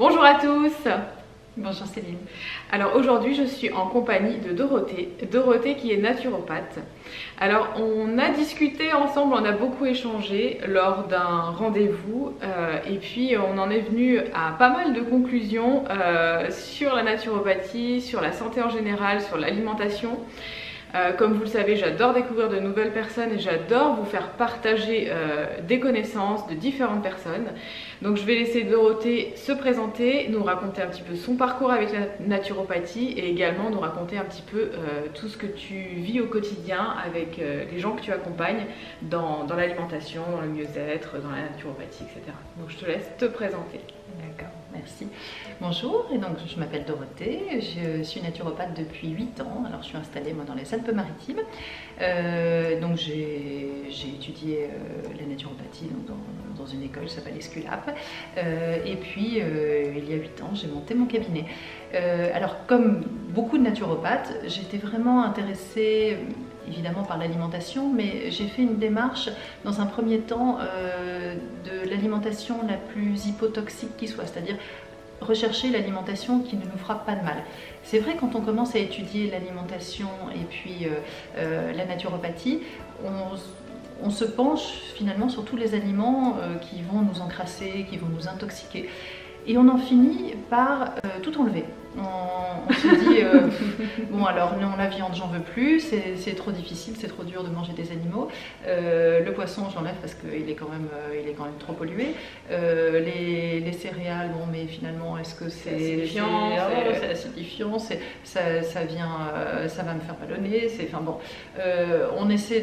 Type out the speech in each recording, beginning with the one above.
Bonjour à tous. Bonjour Céline. Alors aujourd'hui je suis en compagnie de Dorothée qui est naturopathe. Alors on a discuté ensemble, on a beaucoup échangé lors d'un rendez-vous et puis on en est venu à pas mal de conclusions sur la naturopathie, sur la santé en général, sur l'alimentation. Comme vous le savez, j'adore découvrir de nouvelles personnes et j'adore vous faire partager des connaissances de différentes personnes. Donc je vais laisser Dorothée se présenter, nous raconter un petit peu son parcours avec la naturopathie et également nous raconter un petit peu tout ce que tu vis au quotidien avec les gens que tu accompagnes dans l'alimentation, dans le mieux-être, dans la naturopathie, etc. Donc je te laisse te présenter. D'accord, merci. Bonjour, et donc je m'appelle Dorothée, je suis naturopathe depuis 8 ans. Alors je suis installée moi dans les Alpes-Maritimes. Donc j'ai étudié la naturopathie donc, dans une école qui s'appelle Esculape. Et puis il y a 8 ans j'ai monté mon cabinet. Alors comme beaucoup de naturopathes, j'étais vraiment intéressée évidemment par l'alimentation, mais j'ai fait une démarche dans un premier temps de l'alimentation la plus hypotoxique qui soit, c'est-à-dire rechercher l'alimentation qui ne nous fera pas de mal. C'est vrai, quand on commence à étudier l'alimentation et puis la naturopathie, on se penche finalement sur tous les aliments qui vont nous encrasser, qui vont nous intoxiquer. Et on en finit par tout enlever. On se dit, bon alors non, la viande j'en veux plus, c'est trop difficile, c'est trop dur de manger des animaux. Le poisson j'enlève parce qu'il est quand même trop pollué. Les céréales, bon mais finalement est-ce que c'est acidifiant, ça va me faire ballonner. Enfin bon, on essaie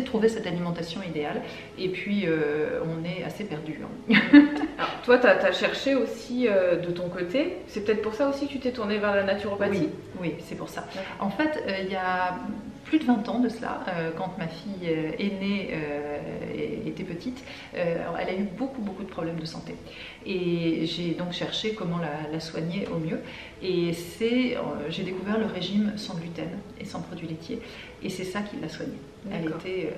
de trouver cette alimentation idéale et puis on est assez perdu. Alors, toi, tu as cherché aussi de ton côté. C'est peut-être pour ça aussi que tu t'es tournée vers la naturopathie? Oui, c'est pour ça. En fait, il y a plus de 20 ans de cela, quand ma fille aînée était petite, elle a eu beaucoup de problèmes de santé. Et j'ai donc cherché comment la soigner au mieux. Et j'ai découvert le régime sans gluten et sans produits laitiers. Et c'est ça qui l'a soignée. Elle était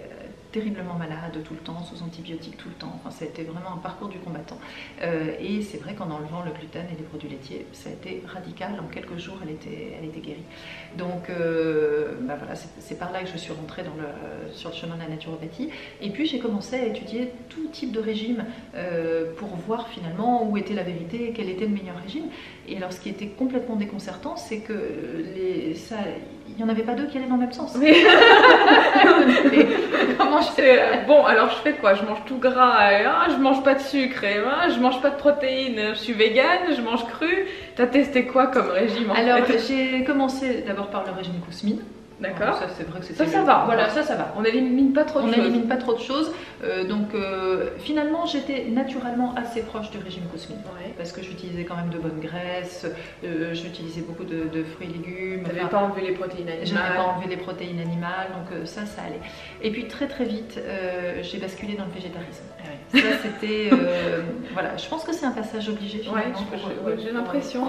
terriblement malade tout le temps, sous antibiotiques tout le temps. Enfin, ça a été vraiment un parcours du combattant. Et c'est vrai qu'en enlevant le gluten et les produits laitiers, ça a été radical. En quelques jours, elle était guérie. Donc, voilà, c'est par là que je suis rentrée sur le chemin de la naturopathie. Et puis, j'ai commencé à étudier tout type de régime pour voir finalement où était la vérité et quel était le meilleur régime. Et alors, ce qui était complètement déconcertant, c'est que il n'y en avait pas deux qui allaient dans le même sens. Oui. Comment je fais bon, alors je fais quoi? Je mange tout gras, je mange pas de sucre, je mange pas de protéines, je suis végane, je mange cru. T'as testé quoi comme régime en fait? Alors j'ai commencé d'abord par le régime Kousmine. D'accord. Ça c'est vrai que ça va. Voilà, ça va. On n'élimine pas trop de choses. On n'élimine pas trop de choses. Finalement j'étais naturellement assez proche du régime Kousmine. Ouais. Parce que j'utilisais quand même de bonnes graisses, j'utilisais beaucoup de fruits et légumes. Tu n'avais pas enlevé les protéines animales. Je n'avais pas enlevé les protéines animales, donc ça allait. Et puis très vite, j'ai basculé dans le végétarisme. Ouais. Ça c'était, voilà, je pense que c'est un passage obligé finalement. Ouais, j'ai l'impression.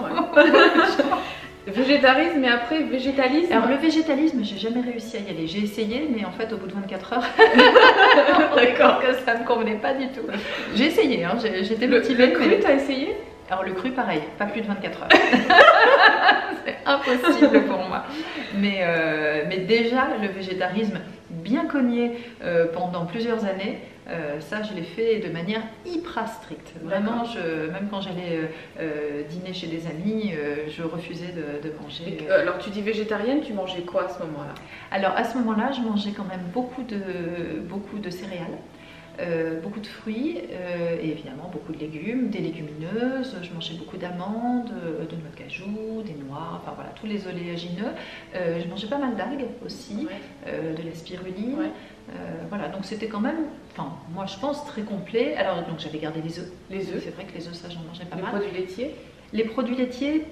Végétarisme, mais après végétalisme. Alors le végétalisme, j'ai jamais réussi à y aller. J'ai essayé, mais en fait au bout de 24 heures, d'accord, que ça me convenait pas du tout. J'ai essayé, hein, j'étais motivée. Le cru, t'as essayé? Alors le cru, pareil, pas plus de 24 heures. C'est impossible pour moi. Mais déjà le végétarisme, bien cogné pendant plusieurs années. Ça, je l'ai fait de manière hyper stricte. Vraiment, même quand j'allais dîner chez des amis, je refusais de manger. Alors, tu dis végétarienne, tu mangeais quoi à ce moment-là? Alors, à ce moment-là, je mangeais quand même beaucoup de céréales. Beaucoup de fruits et évidemment beaucoup de légumes, des légumineuses. Je mangeais beaucoup d'amandes, de noix de cajou, des noix, enfin voilà, tous les oléagineux. Je mangeais pas mal d'algues aussi, de la spiruline. Ouais. Voilà, donc c'était quand même, enfin moi je pense très complet. Alors donc j'avais gardé les œufs. Les œufs, c'est vrai que les œufs ça j'en mangeais pas mal. Les produits laitiers? Les produits laitiers,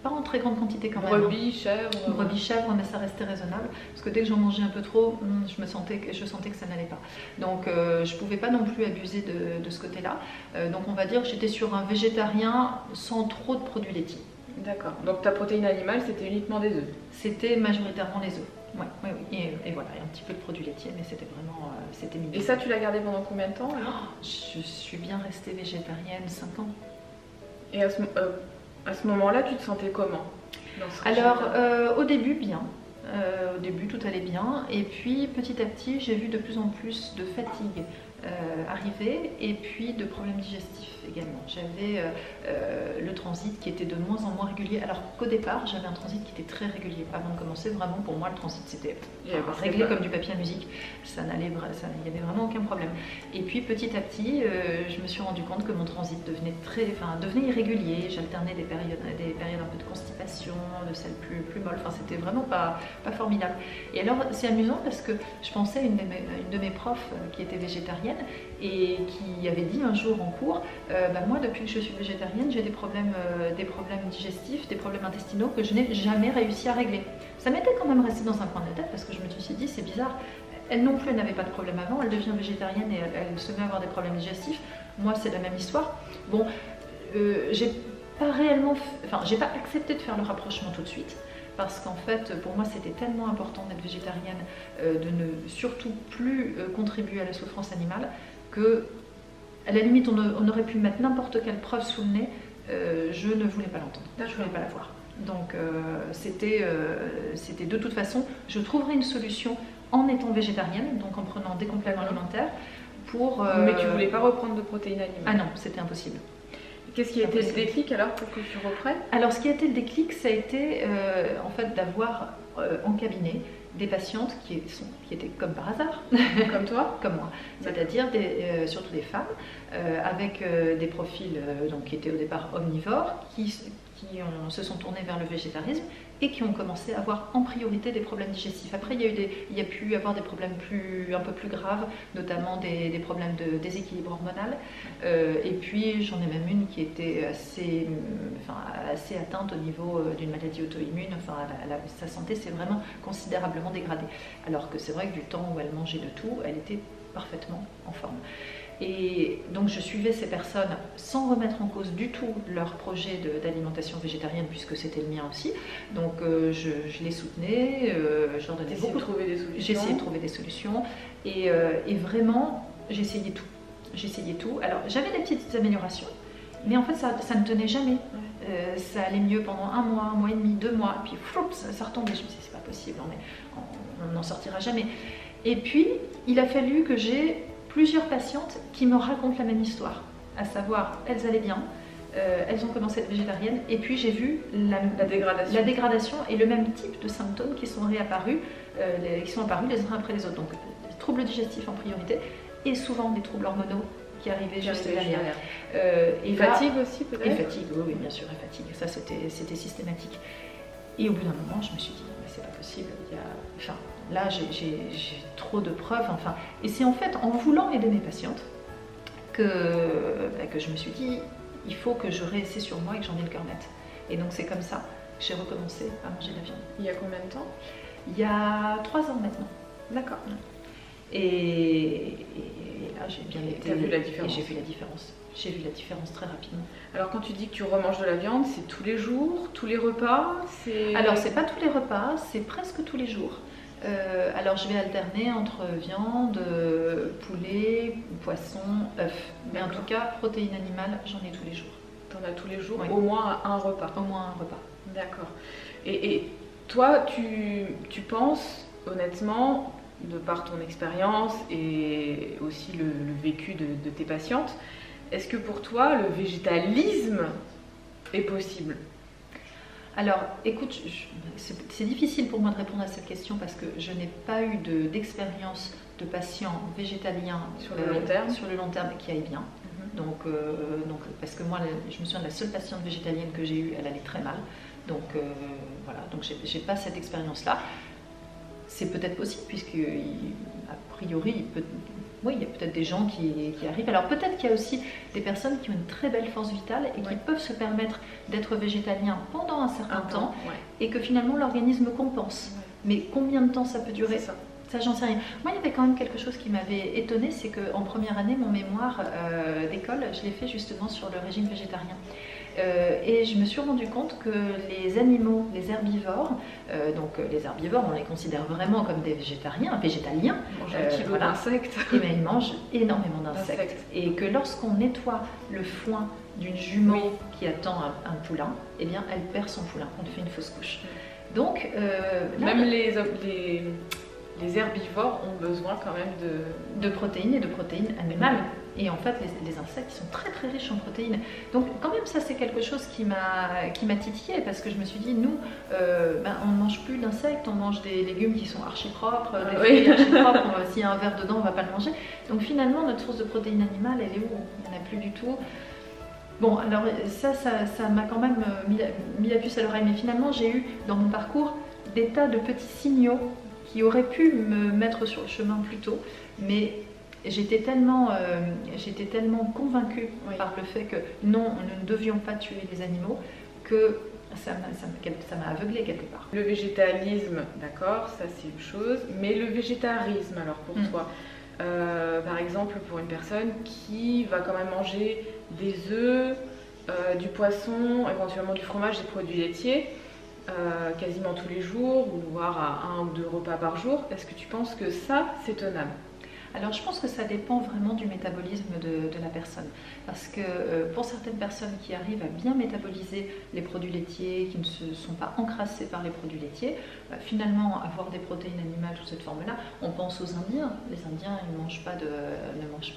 pas en très grande quantité quand même. Brebis, chèvre. Brebis, chèvre, mais ça restait raisonnable. Parce que dès que j'en mangeais un peu trop, je sentais que ça n'allait pas. Donc je ne pouvais pas non plus abuser de ce côté-là. Donc on va dire que j'étais sur un végétarien sans trop de produits laitiers. D'accord. Donc ta protéine animale, c'était uniquement des œufs? C'était majoritairement les œufs. Oui. Et voilà, un petit peu de produits laitiers, mais c'était vraiment, c'était minime. Et ça, tu l'as gardé pendant combien de temps alors? Je suis bien restée végétarienne 5 ans. Et à ce moment-là, tu te sentais comment dans ce Alors, au début, bien. Au début, tout allait bien. Et puis, petit à petit, j'ai vu de plus en plus de fatigue arriver et puis de problèmes digestifs également. J'avais le transit qui était de moins en moins régulier. Alors qu'au départ, j'avais un transit qui était très régulier. Avant de commencer, vraiment, pour moi, le transit, c'était réglé comme du papier à musique. Il n'y avait vraiment aucun problème. Et puis, petit à petit, je me suis rendu compte que mon transit devenait irrégulier. J'alternais des périodes un peu de constipation, de celles plus molles. Enfin, c'était vraiment pas formidable. Et alors, c'est amusant parce que je pensais à une de mes profs qui était végétarienne et qui avait dit un jour en cours, moi depuis que je suis végétarienne, j'ai des problèmes digestifs, des problèmes intestinaux que je n'ai jamais réussi à régler. Ça m'était quand même resté dans un coin de la tête parce que je me suis dit, c'est bizarre, elle non plus n'avait pas de problème avant, elle devient végétarienne et elle se met à avoir des problèmes digestifs. Moi, c'est la même histoire. Bon, j'ai pas accepté de faire le rapprochement tout de suite. Parce qu'en fait, pour moi, c'était tellement important d'être végétarienne, de ne surtout plus contribuer à la souffrance animale, que, à la limite, on aurait pu mettre n'importe quelle preuve sous le nez, je ne voulais pas l'entendre, je ne voulais pas la voir. Donc, c'était de toute façon, je trouverai une solution en étant végétarienne, donc en prenant des compléments alimentaires, pour... Mais tu ne voulais pas reprendre de protéines animales? Ah non, c'était impossible. Qu'est-ce qui a été le déclic alors pour que tu reprennes? Alors ce qui a été le déclic, ça a été en fait d'avoir en cabinet des patientes qui étaient comme par hasard, comme toi, comme moi, c'est-à-dire surtout des femmes avec des profils qui étaient au départ omnivores, qui se sont tournés vers le végétarisme et qui ont commencé à avoir en priorité des problèmes digestifs. Après, il y a pu y avoir des problèmes un peu plus graves, notamment des problèmes de déséquilibre hormonal. Et puis, j'en ai même une qui était assez atteinte au niveau d'une maladie auto-immune. Enfin, sa santé s'est vraiment considérablement dégradée. Alors que c'est vrai que du temps où elle mangeait de tout, elle était parfaitement en forme. Et donc je suivais ces personnes sans remettre en cause du tout leur projet d'alimentation végétarienne, puisque c'était le mien aussi. Donc je les soutenais, je leur donnais beaucoup. J'essayais de trouver des solutions et vraiment j'essayais tout. J'essayais tout. Alors j'avais des petites améliorations, mais en fait ça ne tenait jamais. Ça allait mieux pendant un mois et demi, 2 mois, et puis ça retombait. Je me disais c'est pas possible, on n'en sortira jamais. Et puis il a fallu que j'ai plusieurs patientes qui me racontent la même histoire, à savoir, elles allaient bien, elles ont commencé à être végétariennes, et puis j'ai vu la dégradation et le même type de symptômes qui sont réapparus, les uns après les autres. Donc, des troubles digestifs en priorité, et souvent des troubles hormonaux qui arrivaient juste derrière. Et fatigue aussi peut-être? Et fatigue, oui, bien sûr, et fatigue. Ça, c'était systématique. Et au bout d'un moment, je me suis dit, non, mais c'est pas possible, là, j'ai trop de preuves. Et c'est en fait en voulant aider mes patientes que je me suis dit, il faut que je réessaie sur moi et que j'en ai le cœur net. Et donc c'est comme ça que j'ai recommencé à manger de la viande. Il y a combien de temps? Il y a 3 ans maintenant. D'accord. Et là, j'ai bien été... T'as vu la différence? Et j'ai vu la différence. J'ai vu la différence très rapidement. Alors quand tu dis que tu remanges de la viande, c'est tous les jours, tous les repas? Alors c'est pas tous les repas, c'est presque tous les jours. Alors je vais alterner entre viande, poulet, poisson, œufs. Mais en tout cas, protéines animales, j'en ai tous les jours. T'en as tous les jours? Oui. Au moins un repas? Au moins un repas. D'accord. Et toi, tu penses honnêtement, de par ton expérience et aussi le vécu de tes patientes, est-ce que pour toi, le végétalisme est possible? Alors, écoute, c'est difficile pour moi de répondre à cette question parce que je n'ai pas eu d'expérience de patients végétaliens sur le long terme qui aillent bien. Donc, parce que moi, je me souviens de la seule patiente végétalienne que j'ai eue, elle allait très mal. Donc, voilà, donc j'ai pas cette expérience-là. C'est peut-être possible puisque, a priori, il y a peut-être des gens qui arrivent. Alors peut-être qu'il y a aussi des personnes qui ont une très belle force vitale et qui peuvent se permettre d'être végétaliens pendant un certain temps et que finalement l'organisme compense. Mais combien de temps ça peut durer? Ça, j'en sais rien. Moi, il y avait quand même quelque chose qui m'avait étonnée, c'est qu'en première année, mon mémoire d'école, je l'ai fait justement sur le régime végétarien. Et je me suis rendu compte que les animaux, les herbivores, donc les herbivores, on les considère vraiment comme des végétariens, végétaliens. Ils mangent un kilo d'insectes. Et bien, ils mangent énormément d'insectes. Et que lorsqu'on nettoie le foin d'une jument qui attend un poulain, eh bien, elle perd son poulain. On fait une fausse couche. Donc, même les herbivores ont besoin quand même de protéines et de protéines animales. Et en fait, les insectes ils sont très très riches en protéines. Donc quand même ça c'est quelque chose qui m'a titillée parce que je me suis dit nous on ne mange plus d'insectes, on mange des légumes qui sont archi propres, des fruits archi propres, s'il y a un verre dedans on ne va pas le manger. Donc finalement notre source de protéines animales elle est où? Il n'y en a plus du tout. Bon alors ça m'a quand même mis la puce à l'oreille, mais finalement j'ai eu dans mon parcours des tas de petits signaux qui auraient pu me mettre sur le chemin plus tôt, mais j'étais tellement convaincue par le fait que non, nous ne devions pas tuer les animaux que ça m'a aveuglée quelque part. Le végétalisme, d'accord, ça c'est une chose, mais le végétarisme alors pour toi, par exemple pour une personne qui va quand même manger des œufs, du poisson, éventuellement du fromage, des produits laitiers, quasiment tous les jours, ou voire à 1 ou 2 repas par jour, est-ce que tu penses que ça c'est tenable? Alors je pense que ça dépend vraiment du métabolisme de la personne. Parce que pour certaines personnes qui arrivent à bien métaboliser les produits laitiers, qui ne se sont pas encrassés par les produits laitiers, finalement avoir des protéines animales sous cette forme-là, on pense aux Indiens. Les Indiens ne mangent pas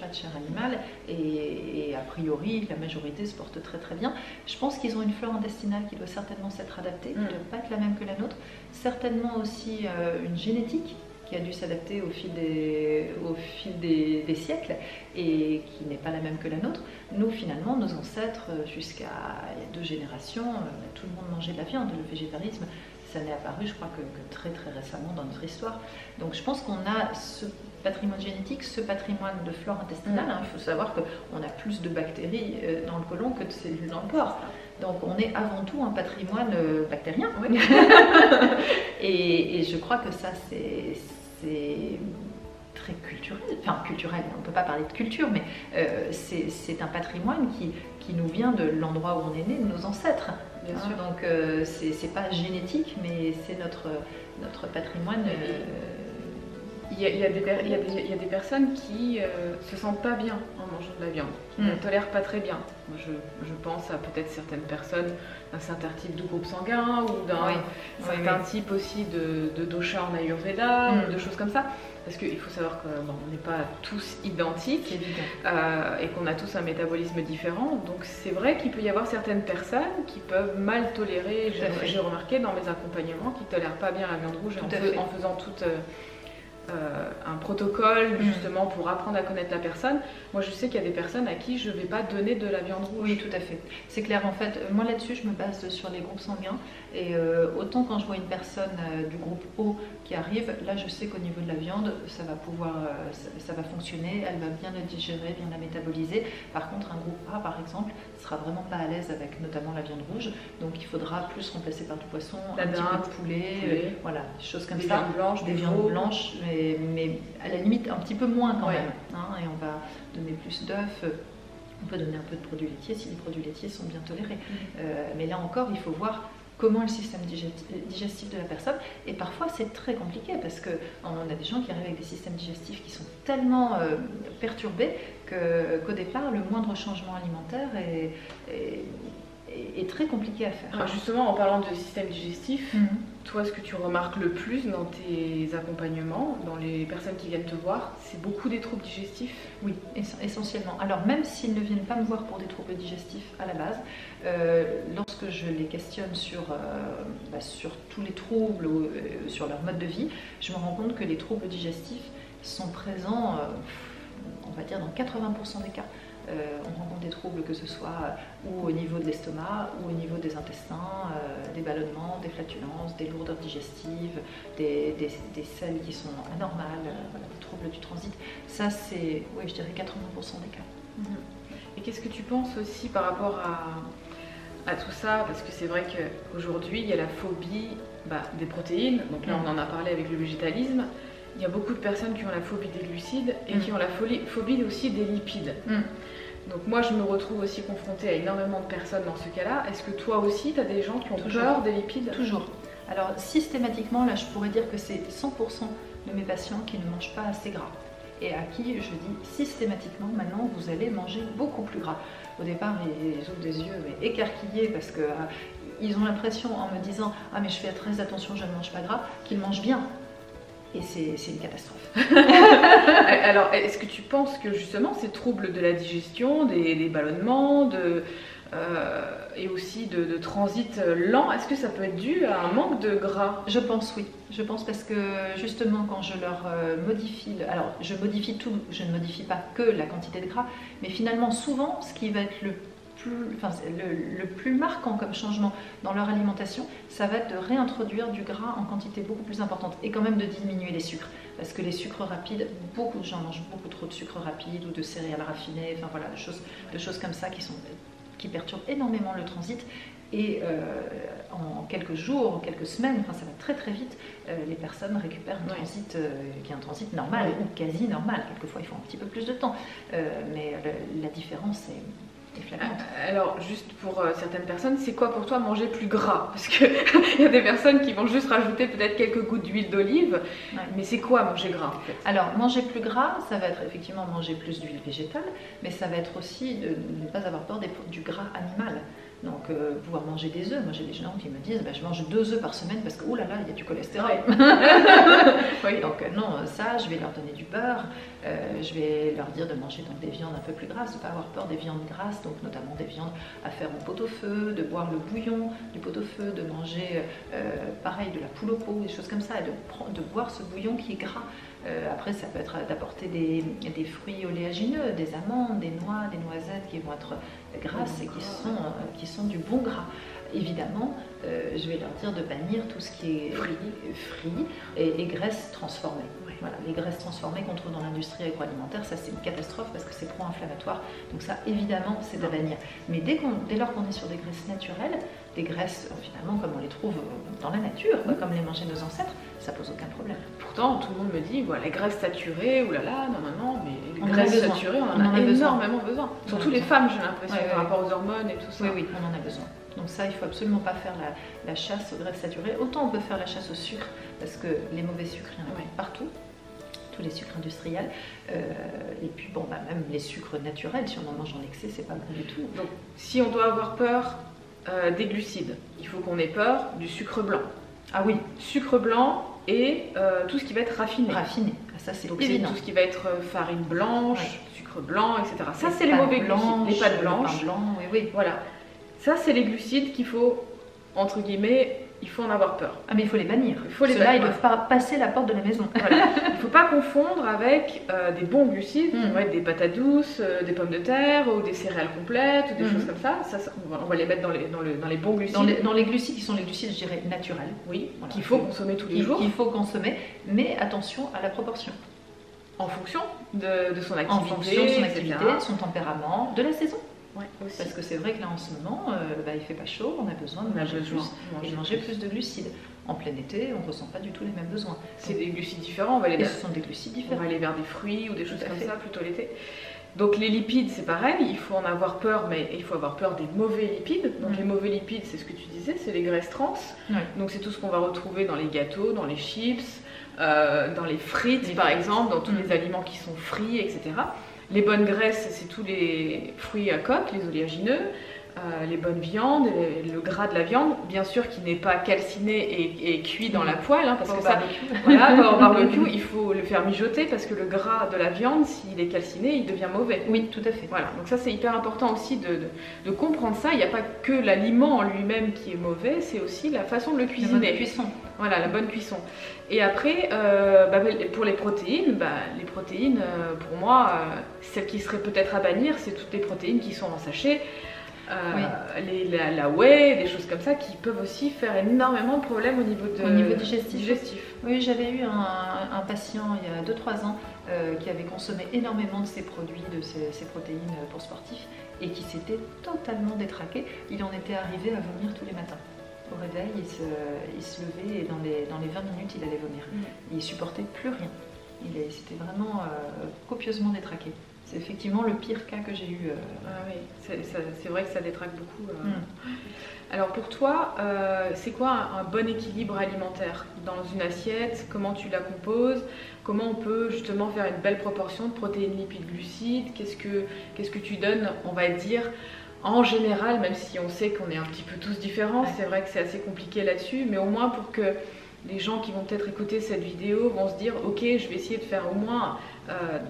de chair animale et a priori la majorité se porte très très bien. Je pense qu'ils ont une flore intestinale qui doit certainement s'être adaptée, qui ne doit pas être la même que la nôtre. Certainement aussi une génétique qui a dû s'adapter au fil des siècles et qui n'est pas la même que la nôtre. Nous, finalement, nos ancêtres, jusqu'à il y a 2 générations, tout le monde mangeait de la viande. Le végétarisme, ça n'est apparu, je crois, que très très récemment dans notre histoire. Donc je pense qu'on a ce patrimoine génétique, ce patrimoine de flore intestinale. Il faut savoir qu'on a plus de bactéries dans le côlon que de cellules dans le corps. Donc on est avant tout un patrimoine bactérien. Oui. et je crois que ça, c'est très culturel, enfin culturel, on ne peut pas parler de culture, mais c'est un patrimoine qui nous vient de l'endroit où on est né, de nos ancêtres. Bien sûr. Donc c'est pas génétique, mais c'est notre patrimoine. Il y a des personnes qui se sentent pas bien en mangeant de la viande, qui ne tolèrent pas très bien. Moi, je pense à peut-être certaines personnes d'un certain type de groupe sanguin ou d'un certain type aussi de dosha en Ayurveda ou de choses comme ça. Parce qu'il faut savoir qu'on n'est pas tous identiques et qu'on a tous un métabolisme différent. Donc c'est vrai qu'il peut y avoir certaines personnes qui peuvent mal tolérer. J'ai remarqué dans mes accompagnements qu'ils ne tolèrent pas bien la viande rouge en faisant toute... un protocole justement pour apprendre à connaître la personne. Moi je sais qu'il y a des personnes à qui je ne vais pas donner de la viande rouge. Oui, tout à fait. C'est clair, en fait, moi là-dessus je me base sur les groupes sanguins et autant quand je vois une personne du groupe O qui arrive, là je sais qu'au niveau de la viande ça va fonctionner, elle va bien la digérer, bien la métaboliser. Par contre un groupe A par exemple sera vraiment pas à l'aise avec notamment la viande rouge, donc il faudra plus remplacer par du poisson, un petit peu de poulet, voilà, des choses comme ça. Des viandes blanches, mais à la limite un petit peu moins quand même. Et on va donner plus d'œufs. On peut donner un peu de produits laitiers si les produits laitiers sont bien tolérés. Mais là encore, il faut voir comment est le système digestif de la personne. Et parfois, c'est très compliqué parce qu'on a des gens qui arrivent avec des systèmes digestifs qui sont tellement perturbés qu'au départ, le moindre changement alimentaire est très compliqué à faire. Alors justement, en parlant de système digestif, toi, ce que tu remarques le plus dans tes accompagnements, dans les personnes qui viennent te voir, c'est beaucoup des troubles digestifs? Oui, essentiellement. Alors même s'ils ne viennent pas me voir pour des troubles digestifs à la base, lorsque je les questionne sur tous les troubles ou sur leur mode de vie, je me rends compte que les troubles digestifs sont présents, on va dire, dans 80% des cas. On rencontre des troubles que ce soit ou au niveau de l'estomac ou au niveau des intestins, des ballonnements, des flatulences, des lourdeurs digestives, des selles qui sont anormales, des troubles du transit. Ça c'est, oui, je dirais 80% des cas. Et qu'est-ce que tu penses aussi par rapport à tout ça? Parce que c'est vrai qu'aujourd'hui il y a la phobie des protéines, donc là on en a parlé avec le végétalisme. Il y a beaucoup de personnes qui ont la phobie des glucides et qui ont la phobie aussi des lipides. Donc moi je me retrouve aussi confrontée à énormément de personnes dans ce cas-là. Est-ce que toi aussi tu as des gens qui ont peur des lipides? Toujours. Alors systématiquement, là je pourrais dire que c'est 100% de mes patients qui ne mangent pas assez gras. Et à qui je dis systématiquement, maintenant vous allez manger beaucoup plus gras. Au départ, ils ouvrent des yeux écarquillés parce que ils ont l'impression, en me disant « Ah mais je fais très attention, je ne mange pas gras », qu'ils mangent bien. Et c'est une catastrophe. Alors, est-ce que tu penses que justement ces troubles de la digestion, des ballonnements, et aussi de transit lent, est-ce que ça peut être dû à un manque de gras? Je pense oui. Je pense parce que justement quand je leur modifie, alors je modifie tout, je ne modifie pas que la quantité de gras, mais finalement souvent ce qui va être le plus marquant comme changement dans leur alimentation, ça va être de réintroduire du gras en quantité beaucoup plus importante et quand même de diminuer les sucres. Parce que les sucres rapides, beaucoup de gens mangent beaucoup trop de sucres rapides ou de céréales raffinées, enfin voilà, de choses comme ça qui perturbent énormément le transit. Et en quelques jours, quelques semaines, enfin ça va très très vite, les personnes récupèrent un transit qui est un transit normal ou quasi normal. Quelquefois il faut un petit peu plus de temps, mais la différence est flagrante. Alors juste pour certaines personnes, c'est quoi pour toi manger plus gras? Parce qu'il y a des personnes qui vont juste rajouter peut-être quelques gouttes d'huile d'olive, mais c'est quoi manger gras en fait? Alors manger plus gras, ça va être effectivement manger plus d'huile végétale, mais ça va être aussi de ne pas avoir peur du gras animal. Donc pouvoir manger des œufs. Moi j'ai des gens qui me disent je mange 2 œufs par semaine parce que oh là là, il y a du cholestérol. Oui. Donc non, ça je vais leur donner du beurre, je vais leur dire de manger donc des viandes un peu plus grasses, de ne pas avoir peur des viandes grasses, donc notamment des viandes à faire au pot-au-feu, de boire le bouillon du pot-au-feu, de manger pareil de la poule au pot, des choses comme ça, et de boire ce bouillon qui est gras. Après ça peut être d'apporter des fruits oléagineux, des amandes, des noix, des noisettes qui vont être grasses et qui sont du bon gras. Évidemment, je vais leur dire de bannir tout ce qui est frit et graisses transformées. Voilà, les graisses transformées qu'on trouve dans l'industrie agroalimentaire, ça c'est une catastrophe parce que c'est pro-inflammatoire. Donc ça, évidemment, c'est à bannir. Mais dès lors qu'on est sur des graisses naturelles, des graisses finalement comme on les trouve dans la nature, comme les mangeaient nos ancêtres, ça pose aucun problème. Pourtant, tout le monde me dit, voilà, les graisses saturées, oulala, non, mais les graisses saturées, on en a énormément besoin. Surtout les femmes, j'ai l'impression, par rapport aux hormones et tout ça. Oui, on en a besoin. Donc ça, il ne faut absolument pas faire la chasse aux graisses saturées. Autant on peut faire la chasse au sucre, parce que les mauvais sucres, il y en a partout, tous les sucres industriels. Et puis bon, même les sucres naturels, si on en mange en excès, c'est pas bon du tout. Donc si on doit avoir peur des glucides, il faut qu'on ait peur du sucre blanc. Ah oui, sucre blanc et tout ce qui va être raffiné. Raffiné, ça c'est donc évident. Tout ce qui va être farine blanche, sucre blanc, etc. Ça c'est les mauvais glucides. Les pâtes blanches. Oui. Voilà. Ça c'est les glucides qu'il faut, entre guillemets, il faut en avoir peur. Ah mais il faut les bannir. Ceux-là, ils ne doivent pas passer la porte de la maison. Voilà. Il ne faut pas confondre avec des bons glucides, qui vont être des patates douces, des pommes de terre ou des céréales complètes ou des choses comme ça. On va les mettre dans les bons glucides. Dans les glucides qui sont les glucides, je dirais, naturels. Oui, voilà. Qu'il faut consommer tous les jours. Qu'il faut consommer, mais attention à la proportion. En fonction de son activité, en fonction de son activité, de son tempérament, de la saison. Ouais, aussi. Parce que c'est vrai que là en ce moment, il fait pas chaud, on a besoin de manger plus de glucides. En plein été, on ne ressent pas du tout les mêmes besoins. C'est des glucides différents, on va aller ce sont des glucides différents. On va aller vers des fruits ou des choses comme ça plutôt l'été. Donc les lipides, c'est pareil, il faut en avoir peur, mais il faut avoir peur des mauvais lipides. Donc les mauvais lipides, c'est ce que tu disais, c'est les graisses trans. Donc c'est tout ce qu'on va retrouver dans les gâteaux, dans les chips, dans les frites par exemple, dans tous les aliments qui sont frits, etc. Les bonnes graisses, c'est tous les fruits à coque, les oléagineux, les bonnes viandes, le gras de la viande, bien sûr qui n'est pas calciné et cuit dans la poêle, parce que ça, voilà, au barbecue, il faut le faire mijoter parce que le gras de la viande, s'il est calciné, il devient mauvais. Oui, tout à fait. Voilà, donc ça c'est hyper important aussi de comprendre ça. Il n'y a pas que l'aliment en lui-même qui est mauvais, c'est aussi la façon de le cuisiner. La bonne cuisson. Voilà, la bonne cuisson. Et après, pour les protéines, pour moi, celles qui seraient peut-être à bannir, c'est toutes les protéines qui sont en sachet. La whey, des choses comme ça qui peuvent aussi faire énormément de problèmes au niveau digestif. Oui, j'avais eu un patient il y a 2-3 ans qui avait consommé énormément de ces produits, de ces protéines pour sportifs et qui s'était totalement détraqué. Il en était arrivé à vomir tous les matins. Au réveil, il se levait et dans les 20 minutes, il allait vomir. Il supportait plus rien. Il s'était vraiment copieusement détraqué. C'est effectivement le pire cas que j'ai eu. Ah oui, c'est vrai que ça détraque beaucoup. Alors pour toi, c'est quoi un bon équilibre alimentaire dans une assiette? Comment tu la composes? Comment on peut justement faire une belle proportion de protéines, lipides, glucides? Qu'est-ce que tu donnes, on va dire, en général, même si on sait qu'on est un petit peu tous différents, c'est vrai que c'est assez compliqué là-dessus, mais au moins pour que les gens qui vont peut-être écouter cette vidéo vont se dire ok, je vais essayer de faire au moins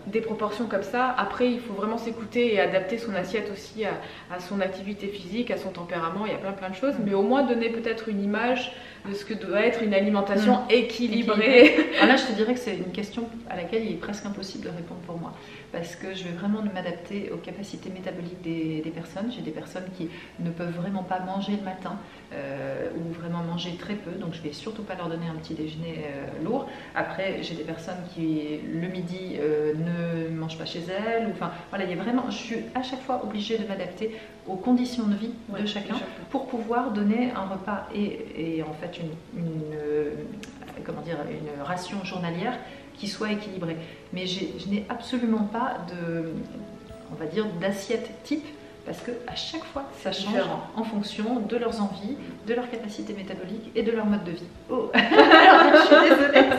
des proportions comme ça. Après, il faut vraiment s'écouter et adapter son assiette aussi à son activité physique, à son tempérament, il y a plein de choses, mais au moins donner peut-être une image de ce que doit être une alimentation équilibrée. Alors là, je te dirais que c'est une question à laquelle il est presque impossible de répondre pour moi, parce que je vais vraiment m'adapter aux capacités métaboliques des personnes. J'ai des personnes qui ne peuvent vraiment pas manger le matin ou vraiment manger très peu, donc je vais surtout pas leur donner un petit déjeuner lourd. Après, j'ai des personnes qui le midi ne mangent pas chez elles, enfin voilà, il y a vraiment, je suis à chaque fois obligée de m'adapter aux conditions de vie de chacun pour pouvoir donner un repas et en fait comment dire, une ration journalière qui soit équilibrée. Mais je n'ai absolument pas on va dire, d'assiette type, parce que à chaque fois ça change en fonction de leurs envies, de leur capacité métabolique et de leur mode de vie. Oh. Alors, je suis désolée,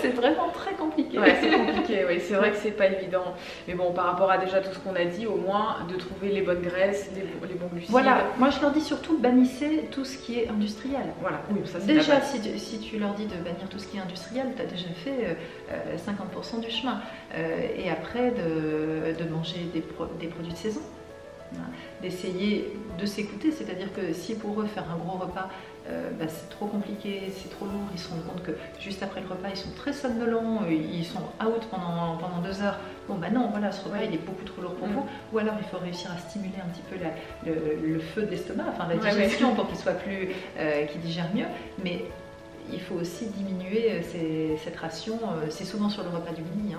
c'est vraiment très compliqué. Ouais, c'est compliqué, oui, c'est vrai que c'est pas évident. Mais bon, par rapport à déjà tout ce qu'on a dit, au moins de trouver les bonnes graisses, les bons glucides. Voilà, moi je leur dis surtout bannissez tout ce qui est industriel. Voilà, oui, ça c'est déjà si tu leur dis de bannir tout ce qui est industriel, tu as déjà fait 50% du chemin. Et après de manger des produits de saison. D'essayer de s'écouter, c'est-à-dire que si pour eux faire un gros repas c'est trop compliqué, c'est trop lourd, ils se rendent compte que juste après le repas ils sont très somnolents, ils sont out pendant 2 heures. Bon bah non, voilà, ce repas il est beaucoup trop lourd pour vous. Ou alors il faut réussir à stimuler un petit peu le feu de l'estomac, enfin la digestion pour qu'il soit plus, qu'il digère mieux. Mais il faut aussi diminuer cette ration, c'est souvent sur le repas du midi.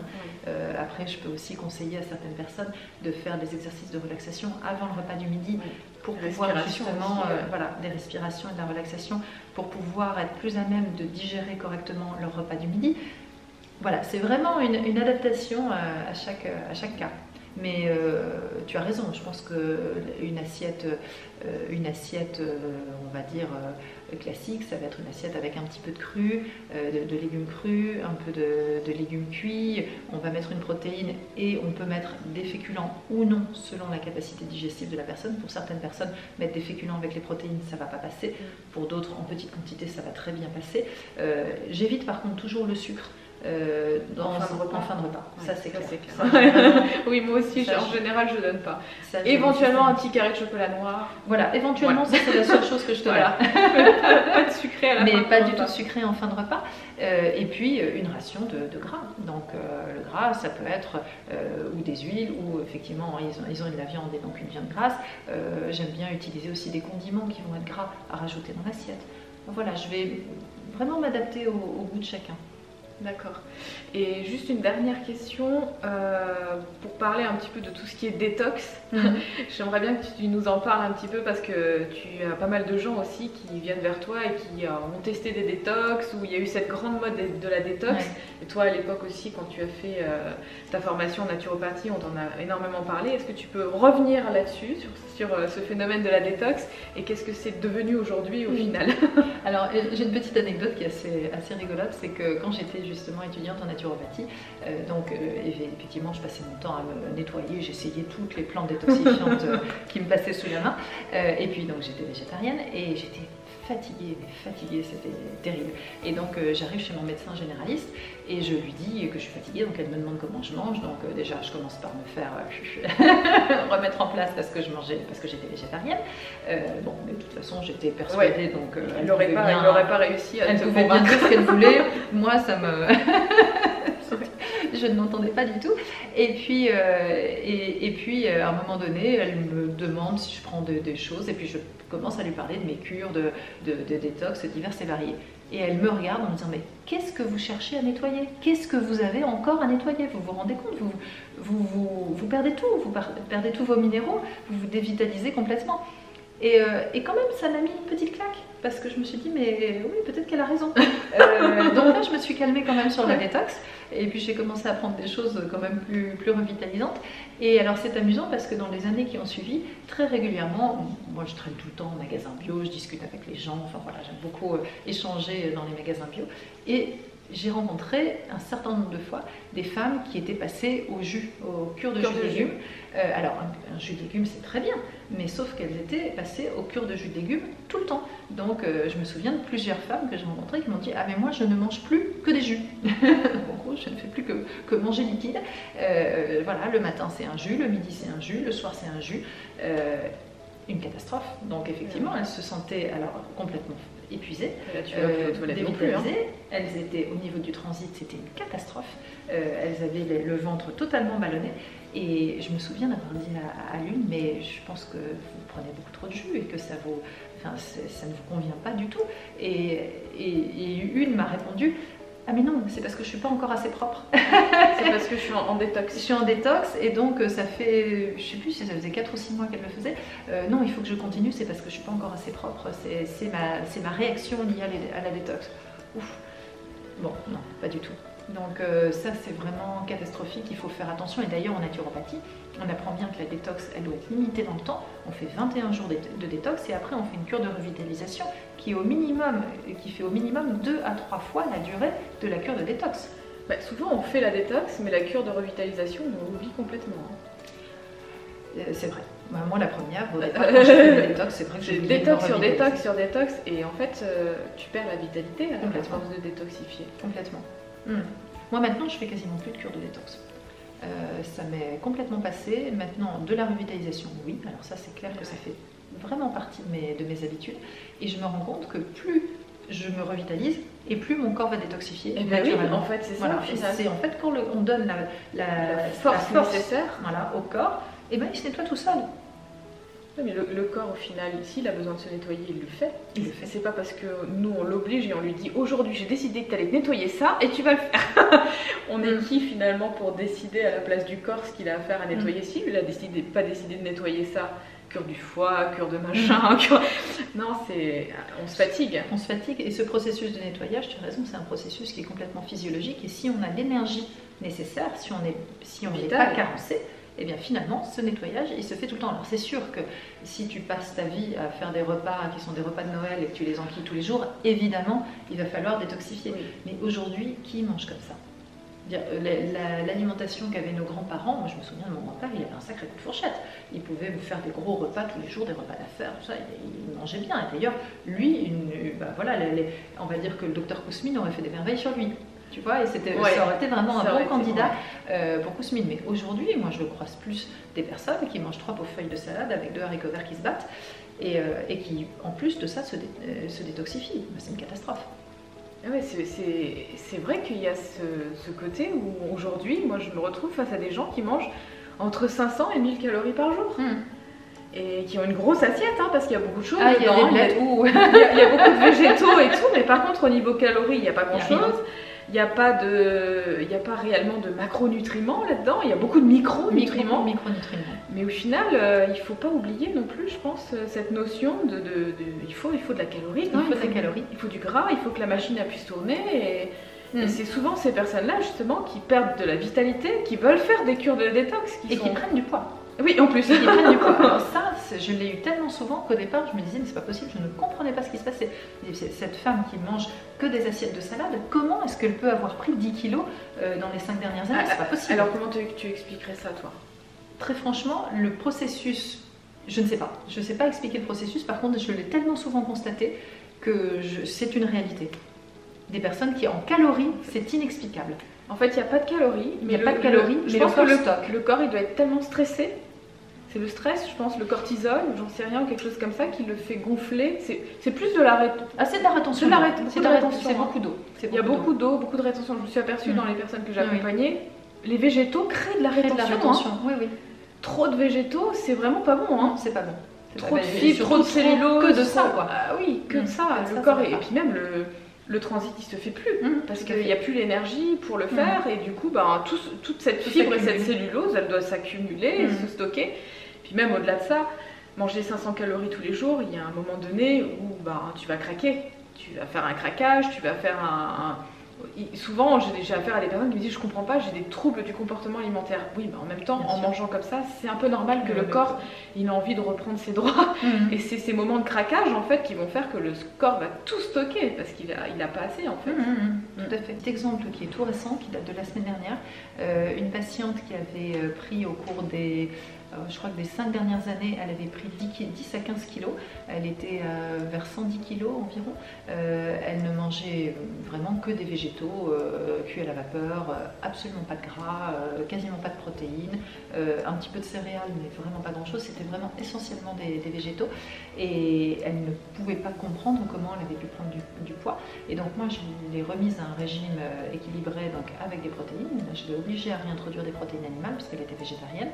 Après, je peux aussi conseiller à certaines personnes de faire des exercices de relaxation avant le repas du midi pour pouvoir justement, voilà, des respirations et de la relaxation pour pouvoir être plus à même de digérer correctement leur repas du midi. Voilà, c'est vraiment une adaptation à chaque cas. Mais tu as raison, je pense qu'une assiette, on va dire, classique, ça va être une assiette avec un petit peu de cru, de légumes crus, un peu de légumes cuits, on va mettre une protéine et on peut mettre des féculents ou non selon la capacité digestive de la personne. Pour certaines personnes, mettre des féculents avec les protéines, ça ne va pas passer. Pour d'autres, en petite quantité, ça va très bien passer. J'évite par contre toujours le sucre. En fin de repas. Ça c'est clair. Ça, oui, moi aussi, en général, je donne pas. Ça, éventuellement, un petit carré de chocolat noir. Voilà, éventuellement, ça c'est la seule chose que je te donne. Pas de sucré à la fin. Mais pas du tout de sucré en fin de repas. Et puis, une ration de gras. Donc, le gras, ça peut être ou des huiles, ou effectivement, ils ont de la viande et donc une viande grasse. J'aime bien utiliser aussi des condiments qui vont être gras à rajouter dans l'assiette. Voilà, je vais vraiment m'adapter au goût de chacun. D'accord. Et juste une dernière question pour parler un petit peu de tout ce qui est détox. J'aimerais bien que tu nous en parles un petit peu parce que tu as pas mal de gens aussi qui viennent vers toi et qui ont testé des détox, où il y a eu cette grande mode de la détox. Et toi, à l'époque aussi, quand tu as fait ta formation en naturopathie, on t'en a énormément parlé. Est-ce que tu peux revenir là-dessus, sur ce phénomène de la détox, et qu'est-ce que c'est devenu aujourd'hui au final? Alors, j'ai une petite anecdote qui est assez rigolote, c'est que quand j'étais justement étudiante en naturopathie, effectivement je passais mon temps à me nettoyer, j'essayais toutes les plantes détoxifiantes qui me passaient sous la main, et puis donc j'étais végétarienne et j'étais fatiguée, c'était terrible. Et donc j'arrive chez mon médecin généraliste et je lui dis que je suis fatiguée, donc elle me demande comment je mange. Donc déjà je commence par me faire remettre en place parce que j'étais végétarienne. Bon, mais de toute façon j'étais persuadée, donc elle n'aurait pas réussi à te pouvait bien dire ce qu'elle voulait. Moi ça me je ne m'entendais pas du tout. Et puis à un moment donné, elle me demande si je prends des choses, et puis je commence à lui parler de mes cures de détox diverses et variées. Et elle me regarde en me disant mais qu'est-ce que vous cherchez à nettoyer? Qu'est-ce que vous avez encore à nettoyer? Vous vous rendez compte? Vous perdez tout, vous perdez tous vos minéraux, vous vous dévitalisez complètement. Et quand même, ça m'a mis une petite claque, parce que je me suis dit, mais oui, peut-être qu'elle a raison. Donc là, je me suis calmée quand même sur la détox, et puis j'ai commencé à prendre des choses quand même plus revitalisantes. Et alors c'est amusant parce que dans les années qui ont suivi, très régulièrement, moi je traîne tout le temps en magasin bio, je discute avec les gens, enfin voilà, j'aime beaucoup échanger dans les magasins bio. Et j'ai rencontré un certain nombre de fois des femmes qui étaient passées au jus, au cure de jus de légumes. Alors un jus de légumes c'est très bien, mais sauf qu'elles étaient passées au cure de jus de légumes tout le temps. Donc je me souviens de plusieurs femmes que j'ai rencontrées qui m'ont dit « Ah mais moi je ne mange plus que des jus ». En gros je ne fais plus que manger liquide. Voilà, le matin c'est un jus, le midi c'est un jus, le soir c'est un jus. Une catastrophe. Donc effectivement, elles se sentaient alors complètement épuisées, dévitalisées. Elles étaient au niveau du transit, c'était une catastrophe. Elles avaient le ventre totalement ballonné. Et je me souviens d'avoir dit à l'une, mais je pense que vous prenez beaucoup trop de jus et que ça ne vous convient pas du tout. Et une m'a répondu, ah mais non, c'est parce que je suis pas encore assez propre. C'est parce que je suis en détox. Je suis en détox et donc ça fait, je sais plus si ça faisait 4 ou 6 mois qu'elle le faisait. Non, il faut que je continue, c'est parce que je suis pas encore assez propre. C'est ma réaction liée à la détox. Ouf. Bon, non, pas du tout. Donc ça c'est vraiment catastrophique, il faut faire attention. Et d'ailleurs en naturopathie, on apprend bien que la détox, elle doit être limitée dans le temps. On fait 21 jours de détox et après on fait une cure de revitalisation qui fait au minimum 2 à 3 fois la durée de la cure de détox. Bah, souvent on fait la détox, mais la cure de revitalisation on l'oublie complètement. C'est vrai. Bah, moi la première, au départ, quand j'ai fait la détox, c'est vrai que j'ai détox sur détox sur détox et en fait tu perds la vitalité à force de détoxifier. Complètement. Moi maintenant je fais quasiment plus de cure de détox. Ça m'est complètement passé. Maintenant de la revitalisation, oui. Alors ça c'est clair que ça fait vraiment partie de mes habitudes. Et je me rends compte que plus je me revitalise et plus mon corps va détoxifier. Et naturellement. Oui, en fait c'est ça. Voilà. C'est en fait quand on donne la force nécessaire au corps, et ben il se nettoie tout seul. Oui, mais le corps, au final, s'il a besoin de se nettoyer, il le fait. C'est pas parce que nous, on l'oblige et on lui dit aujourd'hui, j'ai décidé que tu allais nettoyer ça et tu vas le faire. On est qui finalement pour décider à la place du corps ce qu'il a à faire à nettoyer? Si il a pas décidé de nettoyer ça, cure du foie, cure de machin, non, on se fatigue. On se fatigue et ce processus de nettoyage, tu as raison, c'est un processus qui est complètement physiologique et si on a l'énergie nécessaire, si on n'est pas carencé, et bien finalement ce nettoyage il se fait tout le temps. Alors c'est sûr que si tu passes ta vie à faire des repas qui sont des repas de Noël et que tu les enquilles tous les jours, évidemment il va falloir détoxifier. Oui. Mais aujourd'hui, qui mange comme ça? L'alimentation qu'avaient nos grands-parents, moi je me souviens de mon grand-père, il avait un sacré coup de fourchette. Il pouvait faire des gros repas tous les jours, des repas d'affaires, tout ça, il mangeait bien. Et d'ailleurs, lui, voilà, on va dire que le docteur Kousmine aurait fait des merveilles sur lui. Tu vois, et ça aurait été vraiment un bon candidat pour Kousmine. Mais aujourd'hui, moi je croise plus des personnes qui mangent 3 pauvres feuilles de salade avec 2 haricots verts qui se battent et qui, en plus de ça, se détoxifient. C'est une catastrophe. Ouais, c'est vrai qu'il y a ce côté où aujourd'hui, moi je me retrouve face à des gens qui mangent entre 500 et 1000 calories par jour. Et qui ont une grosse assiette, hein, parce qu'il y a beaucoup de choses. Il y a beaucoup de végétaux et tout, mais par contre au niveau calories, il n'y a pas grand chose. Il n'y a pas réellement de macronutriments là-dedans, il y a beaucoup de micronutriments. Mais au final, il ne faut pas oublier non plus, je pense, cette notion il faut de la calorie. Il faut du gras, il faut que la machine puisse tourner. Et c'est souvent ces personnes-là, justement, qui perdent de la vitalité, qui veulent faire des cures de détox. Qui prennent du poids. Oui, en plus. Ils prennent du poids. Alors ça, je l'ai eu tellement souvent qu'au départ, je me disais, mais c'est pas possible, je ne comprenais pas ce qui se passait. Cette femme qui mange que des assiettes de salade, comment est-ce qu'elle peut avoir pris 10 kilos dans les 5 dernières années? C'est pas possible. Alors comment tu expliquerais ça, toi? Très franchement, le processus, je ne sais pas. Je ne sais pas expliquer le processus, par contre, je l'ai tellement souvent constaté que c'est une réalité. Des personnes qui, en calories, c'est inexplicable. En fait, il n'y a pas de calories. Il n'y a pas de calories, je pense que le corps, il doit être tellement stressé. C'est le stress, je pense, le cortisol, j'en sais rien, quelque chose comme ça, qui le fait gonfler. C'est plus de la rétention. C'est de la rétention. C'est beaucoup d'eau. Il y a beaucoup d'eau, beaucoup de rétention. Je me suis aperçue dans les personnes que j'accompagnais, les végétaux créent de la rétention. Oui, oui. Trop de végétaux, c'est vraiment pas bon. Non, c'est pas bon. Trop de fibres, trop de cellulose. Que de ça, quoi. Ah oui, que de ça. Le corps, et puis même le transit, il se fait plus. Parce qu'il n'y a plus l'énergie pour le faire. Et du coup, toute cette fibre et cette cellulose, elle doit s'accumuler, se stocker. Puis même au-delà de ça, manger 500 calories tous les jours, il y a un moment donné où tu vas craquer. Tu vas faire un craquage, tu vas faire Souvent, j'ai affaire à des personnes qui me disent je comprends pas, j'ai des troubles du comportement alimentaire. Oui, en même temps, en mangeant comme ça, c'est un peu normal que le corps il a envie de reprendre ses droits. Et c'est ces moments de craquage en fait qui vont faire que le corps va tout stocker parce qu'il a pas assez en fait. Tout à fait. Petit exemple qui est tout récent, qui date de la semaine dernière, une patiente qui avait pris au cours des je crois que des 5 dernières années, elle avait pris 10 à 15 kilos. Elle était vers 110 kilos environ. Elle ne mangeait vraiment que des végétaux cuits à la vapeur, absolument pas de gras, quasiment pas de protéines, un petit peu de céréales, mais vraiment pas grand-chose. C'était vraiment essentiellement des végétaux. Et elle ne pouvait pas comprendre comment elle avait pu prendre du poids. Et donc moi, je l'ai remise à un régime équilibré, donc avec des protéines. Je l'ai obligée à réintroduire des protéines animales, puisqu'elle était végétarienne.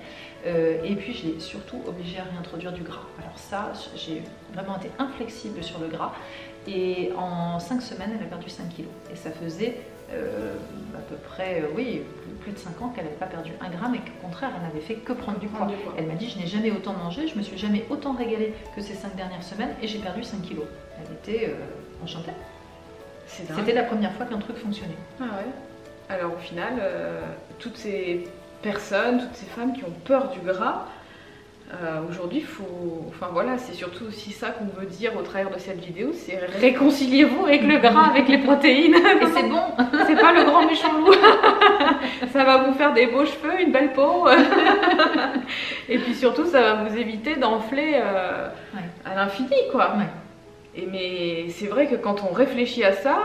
Et puis je l'ai surtout obligée à réintroduire du gras. Alors ça, j'ai vraiment été inflexible sur le gras. Et en 5 semaines, elle a perdu 5 kilos. Et ça faisait à peu près, plus de 5 ans qu'elle n'avait pas perdu 1 gramme et qu'au contraire, elle n'avait fait que prendre du poids. Elle m'a dit, je n'ai jamais autant mangé, je me suis jamais autant régalée que ces 5 dernières semaines et j'ai perdu 5 kilos. Elle était enchantée. C'était la première fois qu'un truc fonctionnait. Ah ouais. Alors au final, toutes ces personnes, toutes ces femmes qui ont peur du gras, aujourd'hui, c'est surtout aussi ça qu'on veut dire au travers de cette vidéo, c'est réconciliez-vous avec le gras, avec les protéines. Et c'est bon, c'est pas le grand méchant loup. Ça va vous faire des beaux cheveux, une belle peau. Et puis surtout, ça va vous éviter d'enfler à l'infini, quoi. Ouais. Mais c'est vrai que quand on réfléchit à ça,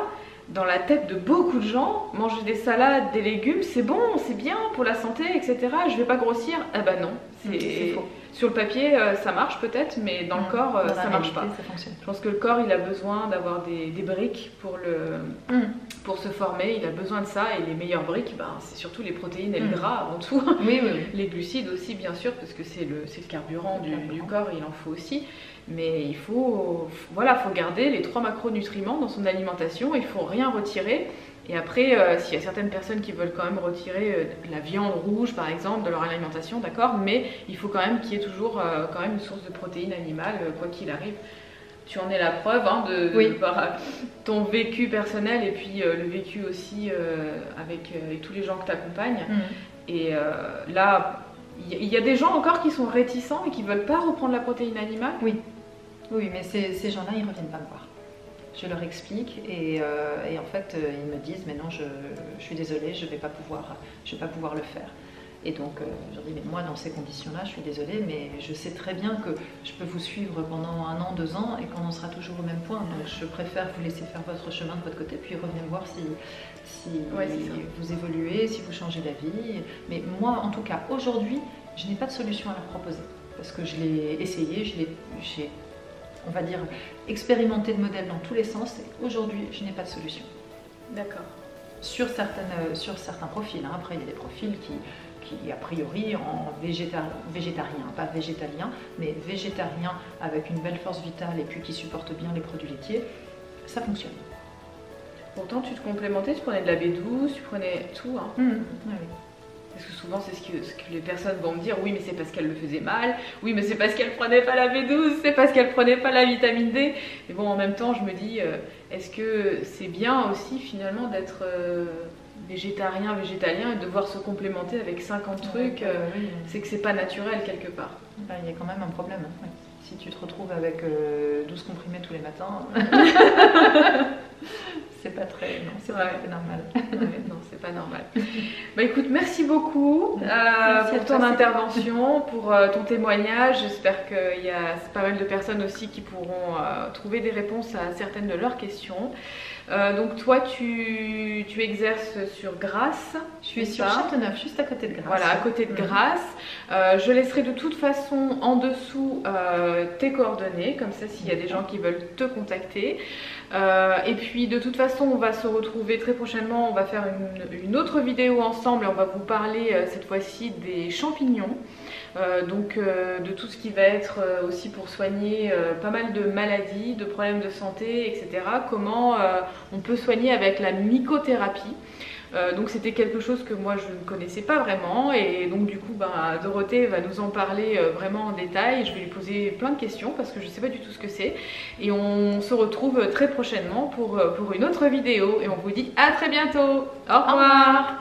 dans la tête de beaucoup de gens, manger des salades, des légumes, c'est bon, c'est bien pour la santé, etc. Je vais pas grossir. Ah bah non, c'est faux. Sur le papier, ça marche peut-être, mais dans le corps, ça marche pas. Je pense que le corps, il a besoin d'avoir des briques pour se former. Il a besoin de ça, et les meilleures briques, c'est surtout les protéines et le gras avant tout. Oui. Les glucides aussi, bien sûr, parce que c'est le carburant du corps, il en faut aussi. Mais il faut garder les 3 macronutriments dans son alimentation, il faut rien retirer. Et après, s'il y a certaines personnes qui veulent quand même retirer la viande rouge par exemple de leur alimentation, d'accord, mais il faut quand même qu'il y ait toujours quand même une source de protéines animales, quoi qu'il arrive. Tu en es la preuve par ton vécu personnel et puis le vécu aussi avec tous les gens que tu accompagnes. Et là, il y a des gens encore qui sont réticents et qui ne veulent pas reprendre la protéine animale. Oui, mais ces gens-là, ils ne reviennent pas me voir. Je leur explique et en fait, ils me disent, mais non, je suis désolée, je ne vais pas pouvoir le faire. Et donc, je leur dis, mais moi, dans ces conditions-là, je suis désolée, mais je sais très bien que je peux vous suivre pendant 1 an, 2 ans et qu'on en sera toujours au même point. Donc, je préfère vous laisser faire votre chemin de votre côté, puis revenez me voir si vous évoluez, si vous changez d'avis. Mais moi, en tout cas, aujourd'hui, je n'ai pas de solution à leur proposer. Parce que je l'ai essayé, j'ai, on va dire, expérimenté le modèle dans tous les sens. Et aujourd'hui, je n'ai pas de solution. D'accord. Sur certains profils. Après, il y a des profils qui a priori en végétarien, pas végétalien, mais végétarien avec une belle force vitale et puis qui supporte bien les produits laitiers, ça fonctionne. Pourtant, tu te complémentais, tu prenais de la B12, tu prenais tout. Oui. Parce que souvent, c'est ce que les personnes vont me dire, oui, mais c'est parce qu'elle le faisait mal, oui, mais c'est parce qu'elle prenait pas la B12, c'est parce qu'elle prenait pas la vitamine D. Mais bon, en même temps, je me dis, est-ce que c'est bien aussi finalement d'être végétarien, végétalien et de devoir se complémenter avec 50 trucs, c'est que c'est pas naturel quelque part. Il y a quand même un problème. Si tu te retrouves avec 12 comprimés tous les matins, c'est pas très normal. Non, c'est pas normal. Bah écoute, merci beaucoup pour ton intervention, pour ton témoignage. J'espère qu'il y a pas mal de personnes aussi qui pourront trouver des réponses à certaines de leurs questions. Donc toi, tu exerces sur Grasse. Je suis sur Châteauneuf, juste à côté de Grasse. Voilà, à côté de Grasse. Je laisserai de toute façon en dessous tes coordonnées, comme ça s'il y a des gens qui veulent te contacter. Et puis de toute façon, on va se retrouver très prochainement. On va faire une autre vidéo ensemble et on va vous parler cette fois-ci des champignons. De tout ce qui va être aussi pour soigner pas mal de maladies, de problèmes de santé, etc. Comment on peut soigner avec la mycothérapie. Donc c'était quelque chose que moi je ne connaissais pas vraiment, et donc du coup Dorothée va nous en parler vraiment en détail. Je vais lui poser plein de questions parce que je ne sais pas du tout ce que c'est, et on se retrouve très prochainement pour une autre vidéo, et on vous dit à très bientôt. Au revoir.